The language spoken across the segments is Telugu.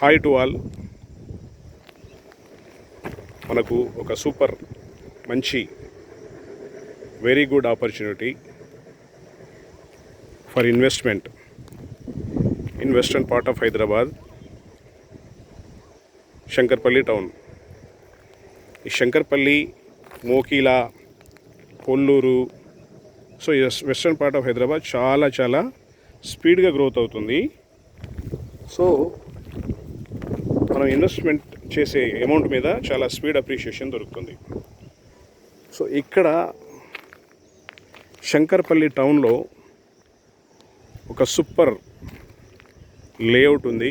Hi to all. మనకు ఒక సూపర్ మంచి very good opportunity for investment in western part of Hyderabad, Shankarpalli town. ఈ శంకర్పల్లి, మోకీలా, కొల్లూరు, సో ఈ వెస్టర్న్ పార్ట్ ఆఫ్ హైదరాబాద్ చాలా స్పీడ్గా గ్రోత్ అవుతుంది. సో మనం ఇన్వెస్ట్మెంట్ చేసే అమౌంట్ మీద చాలా స్పీడ్ అప్రిషియేషన్ దొరుకుతుంది. సో ఇక్కడ శంకర్పల్లి టౌన్లో ఒక సూపర్ లేఅవుట్ ఉంది.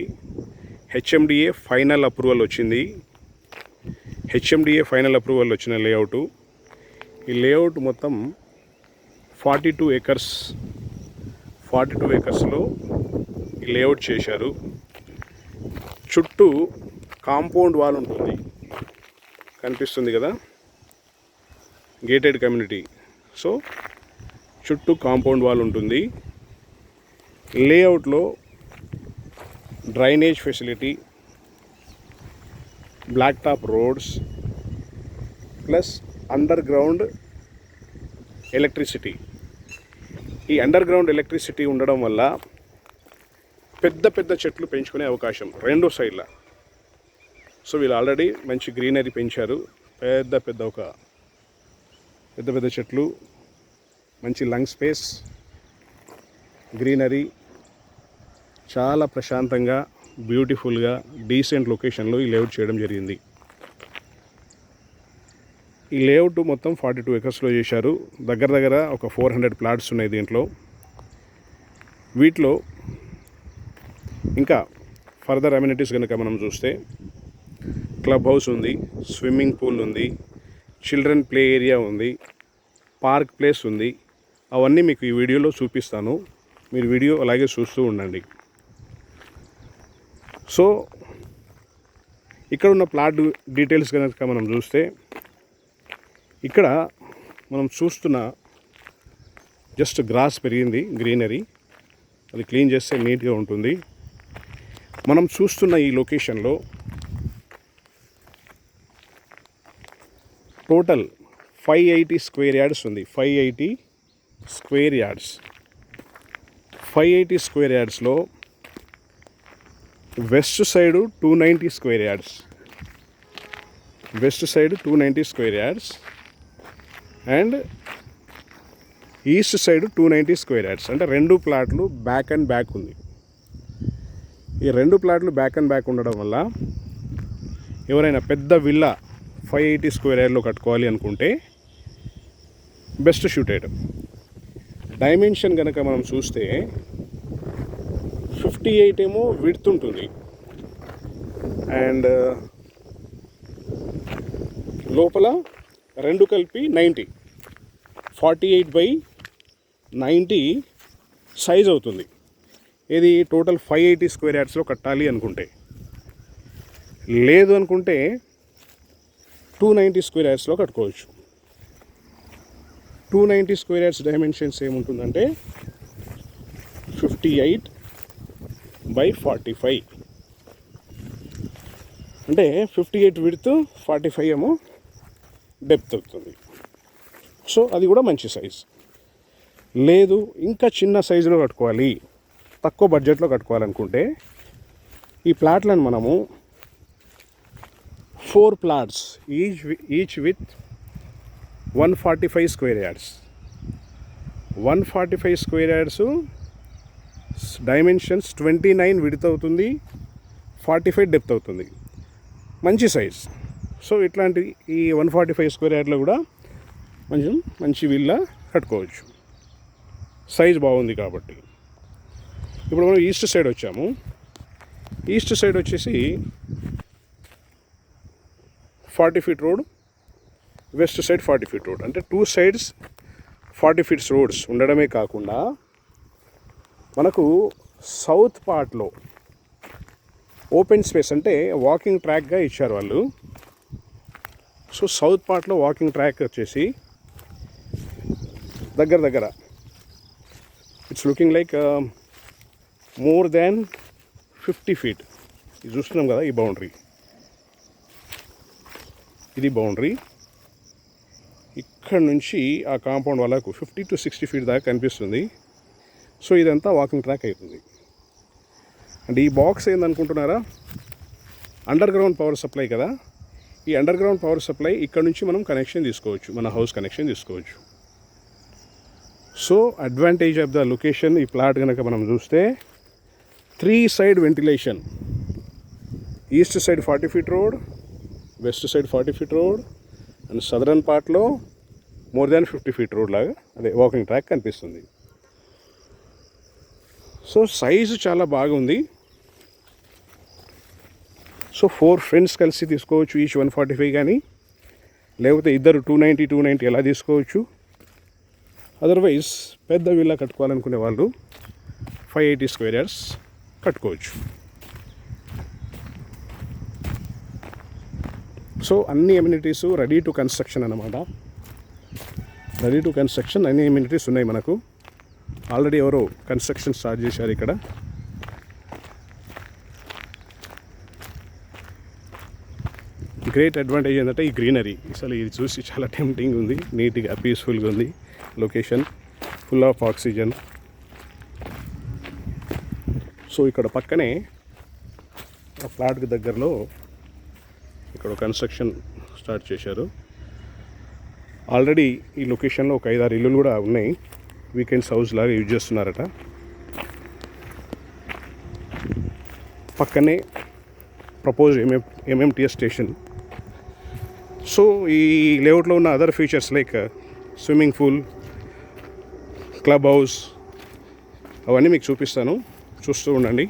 హెచ్ఎండిఏ ఫైనల్ అప్రూవల్ వచ్చింది. హెచ్ఎండిఏ ఫైనల్ అప్రూవల్ వచ్చిన లేఅవుటు. ఈ లేఅవుట్ మొత్తం 42 ఏకర్స్, 42 ఏకర్స్లో ఈ లేఅవుట్ చేశారు. చుట్టూ కాంపౌండ్ వాల్ ఉంటుంది, కనిపిస్తుంది కదా, గేటెడ్ కమ్యూనిటీ. సో చుట్టూ కాంపౌండ్ వాల్ ఉంటుంది. లేఅవుట్లో drainage facility, black top roads, plus underground electricity. ఈ అండర్ గ్రౌండ్ ఎలక్ట్రిసిటీ ఉండడం వల్ల పెద్ద చెట్లు పెంచుకునే అవకాశం రెండు సైడ్ల. సో వీళ్ళు ఆల్రెడీ మంచి గ్రీనరీ పెంచారు. పెద్ద చెట్లు, మంచి లంగ్ స్పేస్, గ్రీనరీ, చాలా ప్రశాంతంగా, బ్యూటిఫుల్గా, డీసెంట్ లొకేషన్లో ఈ లేఅవుట్ చేయడం జరిగింది. ఈ లేఅవుట్ మొత్తం 42 ఏకర్స్లో చేశారు. దగ్గర ఒక 400 ప్లాట్స్ ఉన్నాయి దీంట్లో. వీటిలో ఇంకా ఫర్దర్ అమ్యూనిటీస్ కనుక మనం చూస్తే క్లబ్ హౌస్ ఉంది, స్విమ్మింగ్ పూల్ ఉంది, చిల్డ్రన్ ప్లే ఏరియా ఉంది, పార్క్ ప్లేస్ ఉంది. అవన్నీ మీకు ఈ వీడియోలో చూపిస్తాను. మీరు వీడియో అలాగే చూస్తూ ఉండండి. సో ఇక్కడ ఉన్న ప్లాట్ డీటెయిల్స్ కనుక మనం చూస్తే, ఇక్కడ మనం చూస్తున్న జస్ట్ గ్రాస్ పెరిగింది, గ్రీనరీ. అది క్లీన్ చేస్తే నీట్గా ఉంటుంది. మనం చూస్తున్న ఈ లొకేషన్లో టోటల్ 580 స్క్వేర్ యార్డ్స్ ఉంది. 580 స్క్వేర్ యార్డ్స్. 580 స్క్వేర్ యార్డ్స్లో west side 290 square yards. West side 290 square yards and east side 290 square yards. అంటే రెండు ప్లాట్లు బ్యాక్ అండ్ బ్యాక్ ఉంది. ఈ రెండు ప్లాట్లు బ్యాక్ అండ్ బ్యాక్ ఉండడం వల్ల ఎవరైనా పెద్ద విల్లా 580 స్క్వేర్ యార్డ్లో కట్టుకోవాలి అనుకుంటే బెస్ట్ షూటెడ్. డైమెన్షన్ కనుక మనం చూస్తే 58 ఏమో విడ్త్ ఉంటుంది అండ్ లోపల రెండు కలిపి 90, 48/90 సైజ్ అవుతుంది. ఇది టోటల్ 580 స్క్వేర్ యార్డ్స్లో కట్టాలి అనుకుంటే. లేదు అనుకుంటే 290 స్క్వేర్ యార్డ్స్లో కట్టుకోవచ్చు. 290 స్క్వేర్ యార్డ్స్ డైమెన్షన్స్ ఏముంటుందంటే 58/45. అంటే 58 విడ్త్, 45 ఏమో డెప్త్ అవుతుంది. సో అది కూడా మంచి సైజ్. లేదు ఇంకా చిన్న సైజులో కట్టుకోవాలి, తక్కువ బడ్జెట్లో కట్టుకోవాలనుకుంటే ఈ ప్లాట్లను మనము 4 plots each with 145 square yards. 145 square yards dimensions 29 width అవుతుంది, 45 డెప్త్ అవుతుంది. మంచి సైజ్. సో ఇట్లాంటి ఈ 145 స్క్వేర్ యార్డ్లో కూడా మంచి విల్లా కట్టుకోవచ్చు, సైజ్ బాగుంది కాబట్టి. ఇప్పుడు మనం ఈస్ట్ సైడ్ వచ్చాము. ఈస్ట్ సైడ్ వచ్చేసి 40 feet road, west side 40 feet road. అంటే 2 సైడ్స్ 40 ఫీట్స్ రోడ్స్ ఉండడమే కాకుండా మనకు సౌత్ పార్ట్లో ఓపెన్ స్పేస్, అంటే వాకింగ్ ట్రాక్గా ఇచ్చారు వాళ్ళు. సో సౌత్ పార్ట్లో వాకింగ్ ట్రాక్ వచ్చేసి దగ్గర it's looking like more than 50 feet. ఇది చూస్తున్నాం కదా, ఈ బౌండరీ, ఇది బౌండరీ. ఇక్కడ నుంచి ఆ కాంపౌండ్ వాళ్ళకు 50 to 60 feet దాకా కనిపిస్తుంది. సో ఇదంతా వాకింగ్ ట్రాక్ అవుతుంది. అంటే ఈ బాక్స్ ఏందనుకుంటున్నారా, అండర్ గ్రౌండ్ పవర్ సప్లై కదా. ఈ అండర్ గ్రౌండ్ పవర్ సప్లై ఇక్కడ నుంచి మనం కనెక్షన్ తీసుకోవచ్చు, మన హౌస్ కనెక్షన్ తీసుకోవచ్చు. So advantage of the location, ఈ ప్లాట్ కనుక మనం చూస్తే 3 side ventilation. East side 40 feet road, west side 40 feet road, and southern పార్ట్లో మోర్ దాన్ 50 feet రోడ్ లాగా అదే వాకింగ్ ట్రాక్ కనిపిస్తుంది. సో సైజు చాలా బాగుంది. సో 4 friends కలిసి తీసుకోవచ్చు, ఈచ్ 145 కానీ, లేకపోతే ఇద్దరు 290 ఎలా తీసుకోవచ్చు. అదర్వైజ్ పెద్ద విల్లా కట్టుకోవాలనుకునే వాళ్ళు 580 square yards కట్టుకోవచ్చు. సో అన్ని ఎమ్యూనిటీస్ రెడీ టు కన్స్ట్రక్షన్ అన్నమాట. రెడీ టు కన్స్ట్రక్షన్ అన్ని ఎమ్యూనిటీస్ ఉన్నాయి మనకు. ఆల్రెడీ ఎవరో కన్స్ట్రక్షన్ స్టార్ట్ చేశారు ఇక్కడ. గ్రేట్ అడ్వాంటేజ్ ఏంటంటే ఈ గ్రీనరీ. అసలు ఇది చూసి చాలా టెంప్టింగ్ ఉంది, నీట్గా పీస్ఫుల్గా ఉంది. Location full of oxygen. So ఇక్కడ పక్కనే ఆ ఫ్లాట్కి దగ్గరలో ఇక్కడ కన్స్ట్రక్షన్ స్టార్ట్ చేశారు. ఆల్రెడీ ఈ లొకేషన్లో ఒక 5-6 ఇల్లులు కూడా ఉన్నాయి, వీకెండ్స్ హౌస్ లాగా యూజ్ చేస్తున్నారట. పక్కనే ప్రపోజ్ ఎంఎంటీఎస్ స్టేషన్. సో ఈ లేఅవుట్లో ఉన్న other features like swimming pool, club house, అవన్నీ మీకు చూపిస్తాను, చూస్తూ ఉండండి.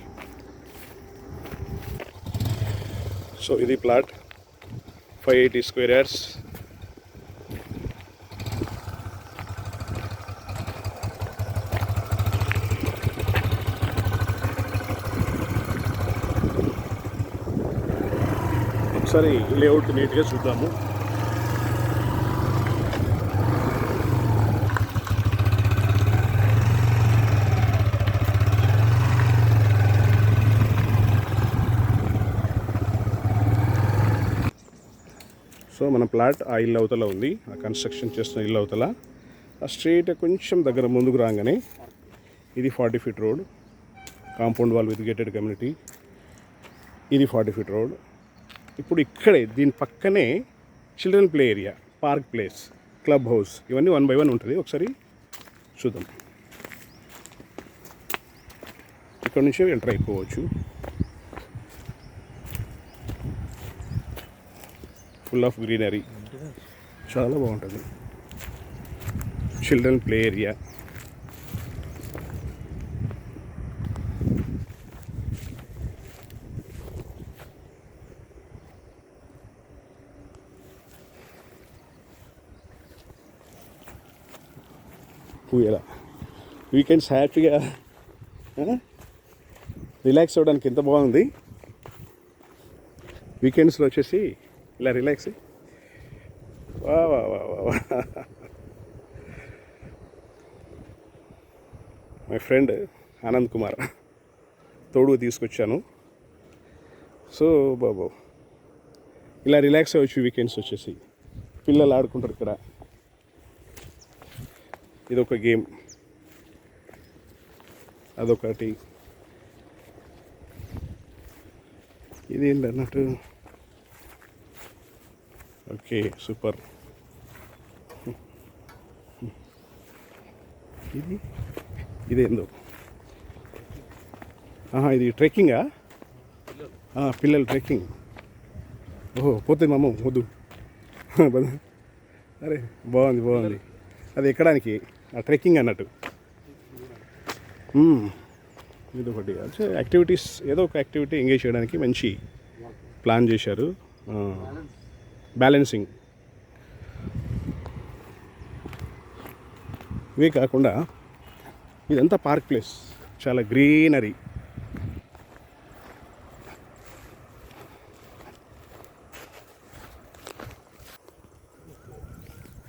సో ఇది ప్లాట్ 580 square yards. ఒకసారి లేఅవుట్ నీట్గా చూద్దాము. సో మన ప్లాట్ ఆ ఇల్లు అవతల ఉంది, ఆ కన్స్ట్రక్షన్ చేస్తున్న ఇల్లు అవతల. ఆ స్ట్రీట్ కొంచెం దగ్గర ముందుకు రాగానే ఇది 40 feet road, compound wall with gated community. ఇది 40 feet రోడ్. ఇప్పుడు ఇక్కడే దీని పక్కనే children play area, park place, club house, ఇవన్నీ 1 by 1 ఉంటుంది. ఒకసారి చూద్దాం. ఇక్కడ నుంచి ఎంటర్ అయిపోవచ్చు. ఫుల్ ఆఫ్ గ్రీనరీ, చాలా బాగుంటుంది. Children play area. ఎలా వీకెండ్స్ హ్యాపీగా రిలాక్స్ అవ్వడానికి ఎంత బాగుంది. వీకెండ్స్లో వచ్చేసి ఇలా రిలాక్స్. వా వా వా వా మై ఫ్రెండ్ ఆనంద్ కుమార్ తోడుగా తీసుకొచ్చాను. సో బాబు ఇలా రిలాక్స్ అవ్వచ్చు వీకెండ్స్ వచ్చేసి. పిల్లలు ఆడుకుంటారు ఇక్కడ. ఇదొక గేమ్, అదొకటి. ఇదేంటి అన్నట్టు. Okay, super. ఇదేందో, ఇది ట్రెక్కింగా? పిల్లలు ట్రెక్కింగ్. ఓహో, పోతే మామ వద్దు. అరే బాగుంది బాగుంది. అది ఎక్కడానికి ట్రెక్కింగ్ అన్నట్టు. ఇదొకటి యాక్టివిటీస్, ఏదో ఒక యాక్టివిటీ ఎంగేజ్ చేయడానికి మంచి ప్లాన్ చేశారు. బ్యాలెన్సింగ్. ఇవే కాకుండా ఇదంతా పార్క్ ప్లేస్, చాలా గ్రీనరీ.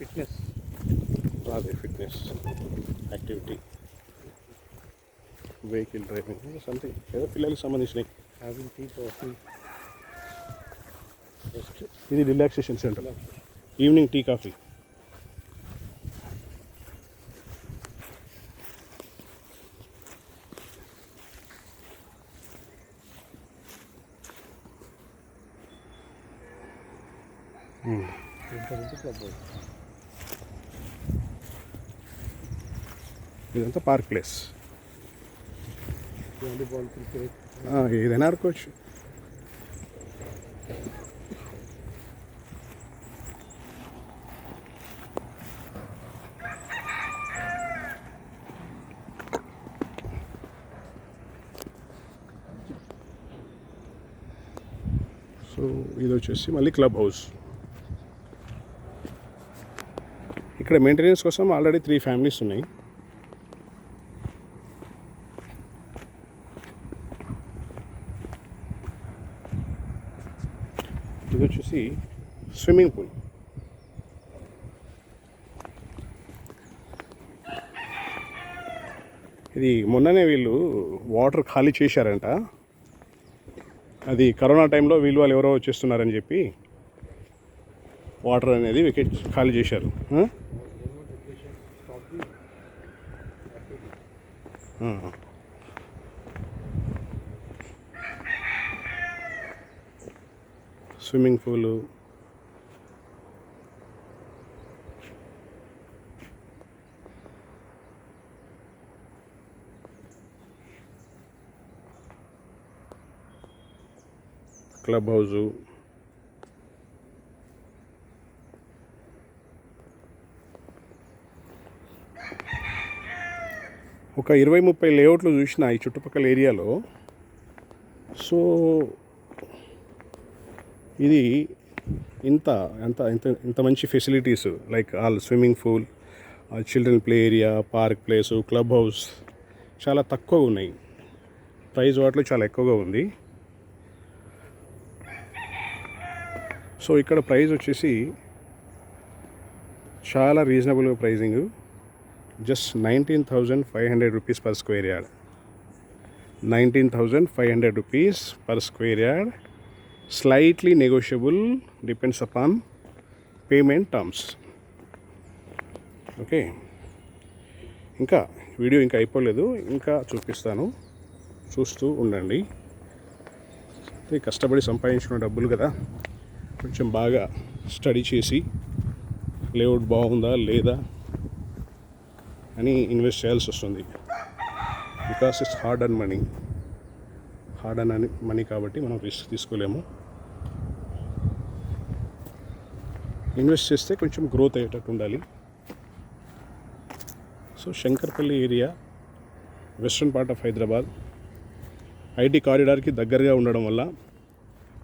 ఫిట్నెస్, అదే fitness activity, vehicle driving, something ఏదో పిల్లలకు సంబంధించినవి. having tea, coffee. Just ఇది relaxation centre, evening tea coffee. club house. ఇదంతా పార్క్ ప్లేస్. Volleyball, cricket. ఏదైనా ఆడుకోవచ్చు. సో ఇది వచ్చేసి మళ్ళీ క్లబ్ హౌస్. ఇక్కడ మెయింటెనెన్స్ కోసం ఆల్రెడీ 3 ఫ్యామిలీస్ ఉన్నాయి. ఇది వచ్చేసి స్విమ్మింగ్ పూల్. ఇది మొన్ననే వీళ్ళు వాటర్ ఖాళీ చేశారంట. అది కరోనా టైంలో వీళ్ళు వాళ్ళు ఎవరో వచ్చేస్తున్నారని చెప్పి వాటర్ అనేది వికెట్ ఖాళీ చేశారు. స్విమ్మింగ్ పూలు, క్లబ్ హౌజు, ఒక 20-30 లేఅవుట్లు చూసిన ఈ చుట్టుపక్కల ఏరియాలో. సో ఇది ఇంత ఇంత ఇంత ఇంత మంచి facilities like all swimming pool, children play area, park place, club house చాలా తక్కువ ఉన్నాయి. ప్రైస్ వాటిలో చాలా ఎక్కువగా ఉంది. సో ఇక్కడ ప్రైస్ వచ్చేసి చాలా reasonable pricing. Just 19,500 rupees per square yard. 19,500 rupees per square yard. Slightly negotiable, depends upon payment terms. Okay, ఇంకా వీడియో ఇంకా అయిపోలేదు, ఇంకా చూపిస్తాను, చూస్తూ ఉండండి. కష్టపడి సంపాదించుకున్న డబ్బులు కదా, కొంచెం బాగా స్టడీ చేసి లేఅవుట్ బాగుందా లేదా అని ఇన్వెస్ట్ చేయాల్సి వస్తుంది. Because it's hard and money, hard and money కాబట్టి మనం రిస్క్ తీసుకోలేము. ఇన్వెస్ట్ చేస్తే కొంచెం గ్రోత్ అయ్యేటట్టు ఉండాలి. So Shankarpalli area, western part of Hyderabad, IT కారిడార్కి దగ్గరగా ఉండడం వల్ల,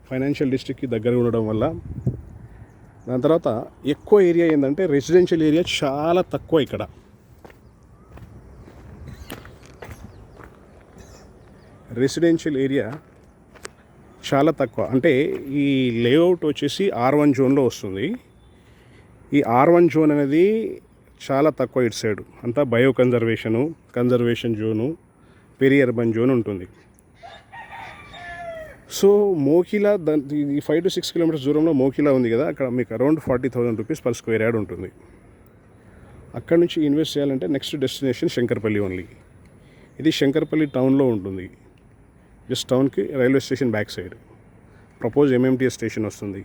ఫైనాన్షియల్ డిస్ట్రిక్ట్కి దగ్గరగా ఉండడం వల్ల, దాని తర్వాత ఎక్కువ ఏరియా ఏంటంటే రెసిడెన్షియల్ ఏరియా చాలా తక్కువ ఇక్కడ. రెసిడెన్షియల్ ఏరియా చాలా తక్కువ. అంటే ఈ లేఅవుట్ వచ్చేసి R1 జోన్లో వస్తుంది. ఈ R1 జోన్ అనేది చాలా తక్కువ ఇటు సైడ్ అంతా bio conservation zone, peri urban zone ఉంటుంది. సో మోకిలా ఈ 5 to 6 కిలోమీటర్స్ దూరంలో మోకిలా ఉంది కదా, అక్కడ మీకు around 40,000 rupees per square yard ఉంటుంది. అక్కడ నుంచి ఇన్వెస్ట్ చేయాలంటే నెక్స్ట్ డెస్టినేషన్ శంకర్పల్లి ఓన్లీ. ఇది శంకర్పల్లి టౌన్లో ఉంటుంది. జస్ట్ టౌన్కి railway station back side propose MMTS station వస్తుంది.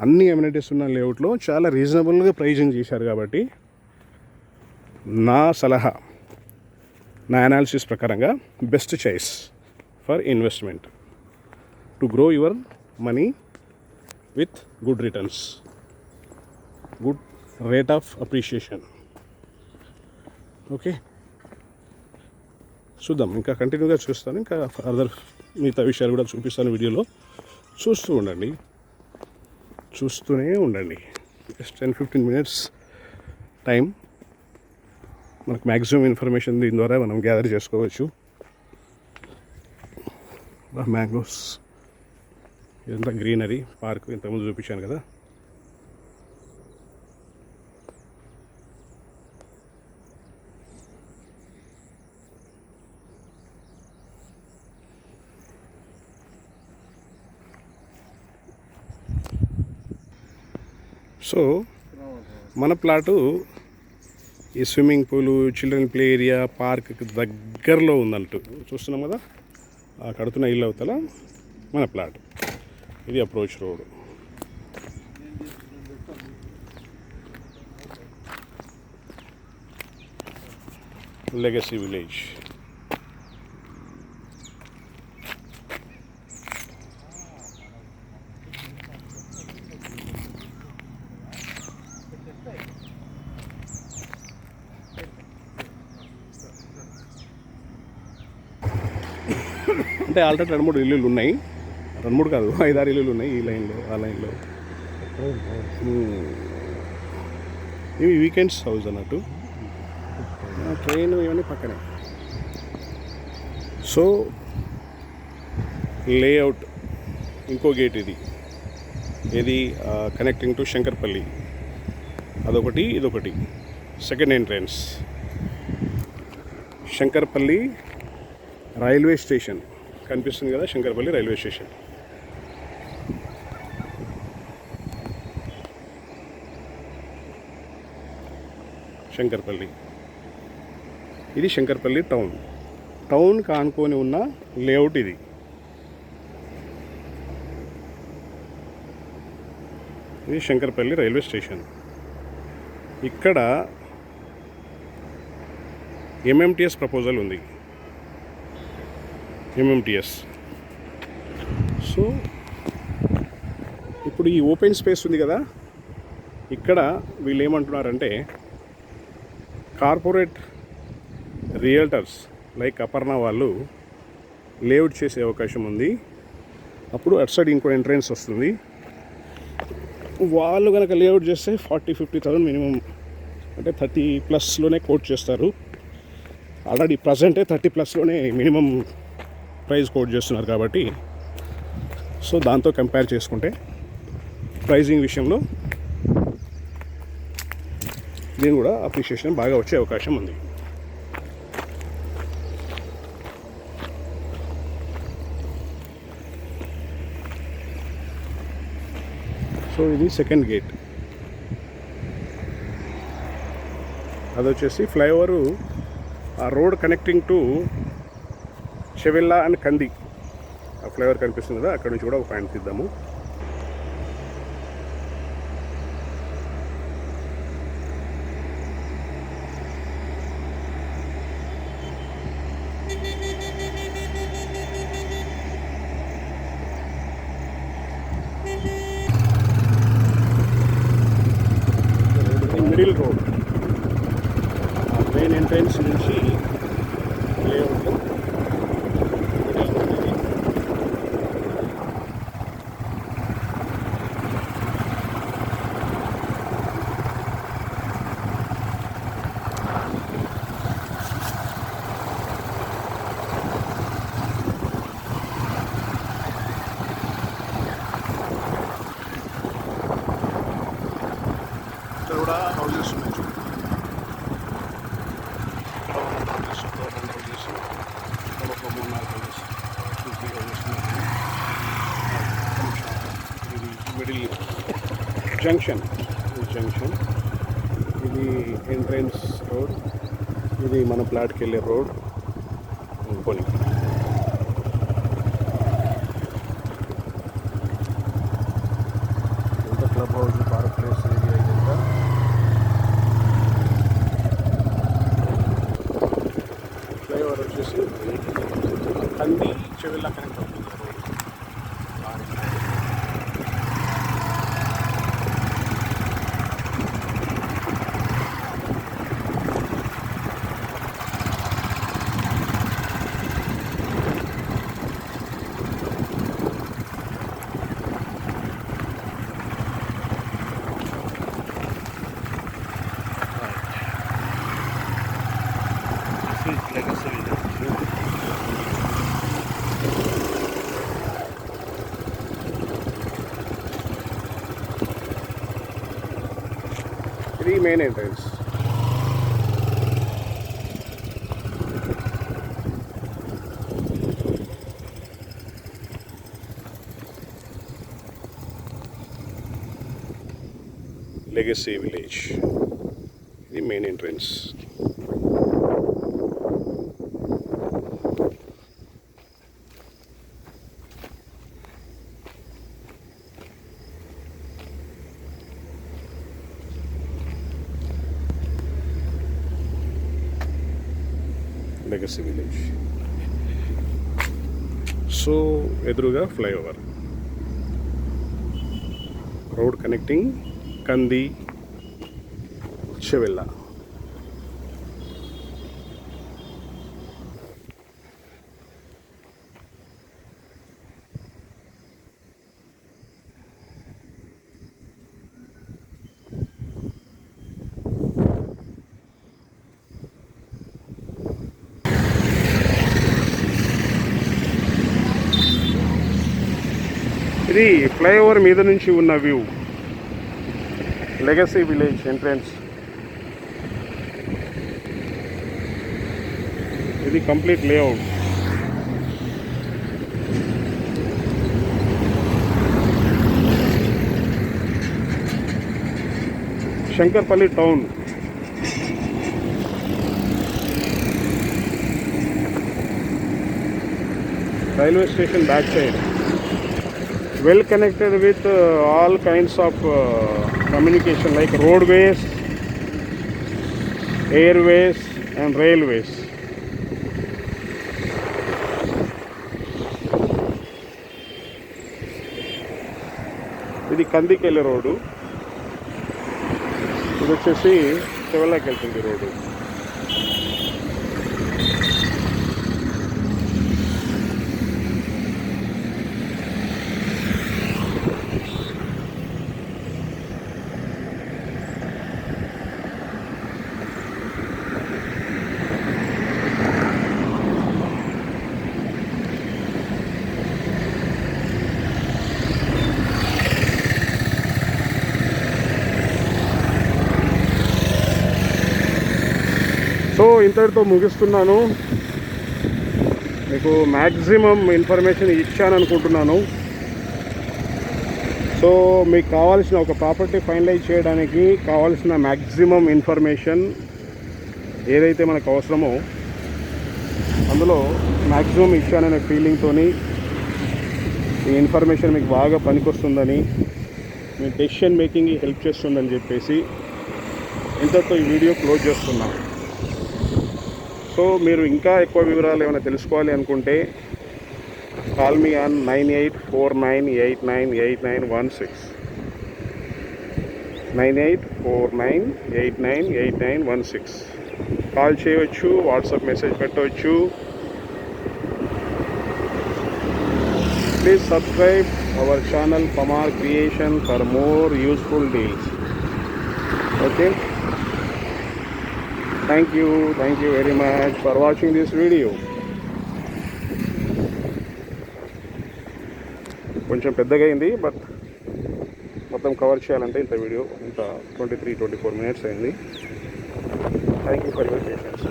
అన్ని ఎమ్యూనిటీస్ ఉన్న లేఅవుట్లో చాలా రీజనబుల్గా ప్రైజింగ్ చేశారు కాబట్టి నా సలహా, నా అనాలిసిస్ ప్రకారంగా best choice for investment to grow your money with good returns, good rate of appreciation. Okay, చూద్దాం, ఇంకా కంటిన్యూగా చూస్తాను, ఇంకా ఫర్దర్ మిగతా విషయాలు కూడా చూపిస్తాను వీడియోలో. చూస్తూనే ఉండండి. జస్ట్ 10-15 మినిట్స్ టైం మనకు మ్యాక్సిమం ఇన్ఫర్మేషన్ దీని ద్వారా మనం గ్యాదర్ చేసుకోవచ్చు. మ్యాంగోస్, ఇదంతా గ్రీనరీ పార్క్ ఇంతకుముందు చూపించాను కదా. సో మన ప్లాటు ఈ swimming pool, children play area, పార్క్కి దగ్గరలో ఉందంటూ చూస్తున్నాం కదా. ఆ కడుతున్న ఇల్లు అవతల మన ప్లాట్. ఇది అప్రోచ్ రోడ్. Legacy village. అంటే ఆల్రెడీ 2-3 ఇల్లులు ఉన్నాయి. 2-3 కాదు, 5-6 ఇల్లులు ఉన్నాయి ఈ లైన్లో, ఆ లైన్లో. ఇవి వీకెండ్స్ హౌస్ అన్నట్టు. ట్రైన్ ఇవన్నీ పక్కనే. సో లేఅవుట్ ఇంకో గేట్ ఇది కనెక్టింగ్ టు శంకర్పల్లి. అదొకటి, ఇదొకటి. Second entrance Shankarpalli railway station కనిపిస్తుంది కదా, శంకర్పల్లి రైల్వే స్టేషన్. శంకర్పల్లి, ఇది శంకర్పల్లి టౌన్ కానుకొని ఉన్న లేఅవుట్ ఇది. ఇది శంకర్పల్లి రైల్వే స్టేషన్. ఇక్కడ ఎంఎంటీఎస్ ప్రపోజల్ ఉంది. ఎంఎంటీఎస్. సో ఇప్పుడు ఈ ఓపెన్ స్పేస్ ఉంది కదా, ఇక్కడ వీళ్ళు ఏమంటున్నారంటే కార్పొరేట్ రియల్టర్స్ లైక్ అపర్ణ వాళ్ళు లేఅవుట్ చేసే అవకాశం ఉంది. అప్పుడు అటు సైడ్ ఇంకో ఎంట్రన్స్ వస్తుంది. వాళ్ళు కనుక లేఅవుట్ చేస్తే 40-50,000 మినిమం, అంటే 30+ కోట్ చేస్తారు. ఆల్రెడీ ప్రజెంటే 30+ మినిమం ప్రైస్ కోట్ చేస్తున్నారు కాబట్టి, సో దాంతో కంపేర్ చేసుకుంటే ప్రైజింగ్ విషయంలో దీని కూడా అప్రిషియేషన్ బాగా వచ్చే అవకాశం ఉంది. సో ఇది సెకండ్ గేట్. అది వచ్చేసి ఫ్లైఓవరు, ఆ road connecting to Chevella and Kandi. ఆ ఫ్లైఓవర్ కనిపిస్తుంది కదా, అక్కడ నుంచి కూడా ఒక పాయింట్ తీద్దాము. మిడిల్ రోడ్, మెయిన్ ఎంట్రన్స్ నుంచి లేఅవుట్ మిడిల్ రోడ్ ఇది. ఇక్కడ కూడా హౌజెస్ ఉన్నాయి. ఇది మిడిల్ జంక్షన్, ఇది ఎంట్రన్స్ రోడ్, ఇది మన ప్లాట్కి వెళ్ళే రోడ్. పోనీ ఇంత club house, park place area ఇదంతా. ఫ్లైఓవర్ వచ్చేసి కంది చెవెల్లా కనెక్ట్ అవుతుంది రోడ్. ఇది మెయిన్ ఎంట్రన్స్. Legacy village. ఇది main entrance. Legacy village. So ఎదురుగా flyover, road connecting Kandi Chevella. ఇది ఫ్లైఓవర్ మీద నుంచి ఉన్న వ్యూ, లెగసీ విలేజ్ ఎంట్రన్స్. ఇది complete layout. Shankarpalli town. Railway station back side. Well connected with all kinds of communication like roadways, airways and railways. ఇది కందికెళ్ళే రోడ్డు, ఇది వచ్చేసి చెవెళ్ళకి వెళ్తుంది రోడ్డు. సో ఇంతటితో ముగిస్తున్నాను. మీకు మ్యాక్సిమం ఇన్ఫర్మేషన్ ఇచ్చాను అనుకుంటున్నాను. సో మీకు కావాల్సిన ఒక ప్రాపర్టీ ఫైనలైజ్ చేయడానికి కావాల్సిన మ్యాక్సిమం ఇన్ఫర్మేషన్ ఏదైతే మనకు అవసరమో అందులో మ్యాక్సిమం ఇచ్చాననే ఫీలింగ్తో ఈ ఇన్ఫర్మేషన్ మీకు బాగా పనికొస్తుందని, మీ డెసిషన్ మేకింగ్కి హెల్ప్ చేస్తుందని చెప్పేసి ఇంతటితో ఈ వీడియో క్లోజ్ చేస్తున్నాను. సో మీరు ఇంకా ఎక్కువ వివరాలు ఏమైనా తెలుసుకోవాలి అనుకుంటే కాల్ మీ ఆన్ 9849898916 9849898916 కాల్ చేయవచ్చు, వాట్సాప్ మెసేజ్ పెట్టవచ్చు. Please subscribe our channel Pamar creation for more useful deals. Okay, thank you very much for watching this video. కొంచెం పెద్దగా అయింది, బట్ మొత్తం కవర్ చేయాలంటే ఇంత వీడియో ఇంత 23-24 minutes అయింది. Thank you for your patience.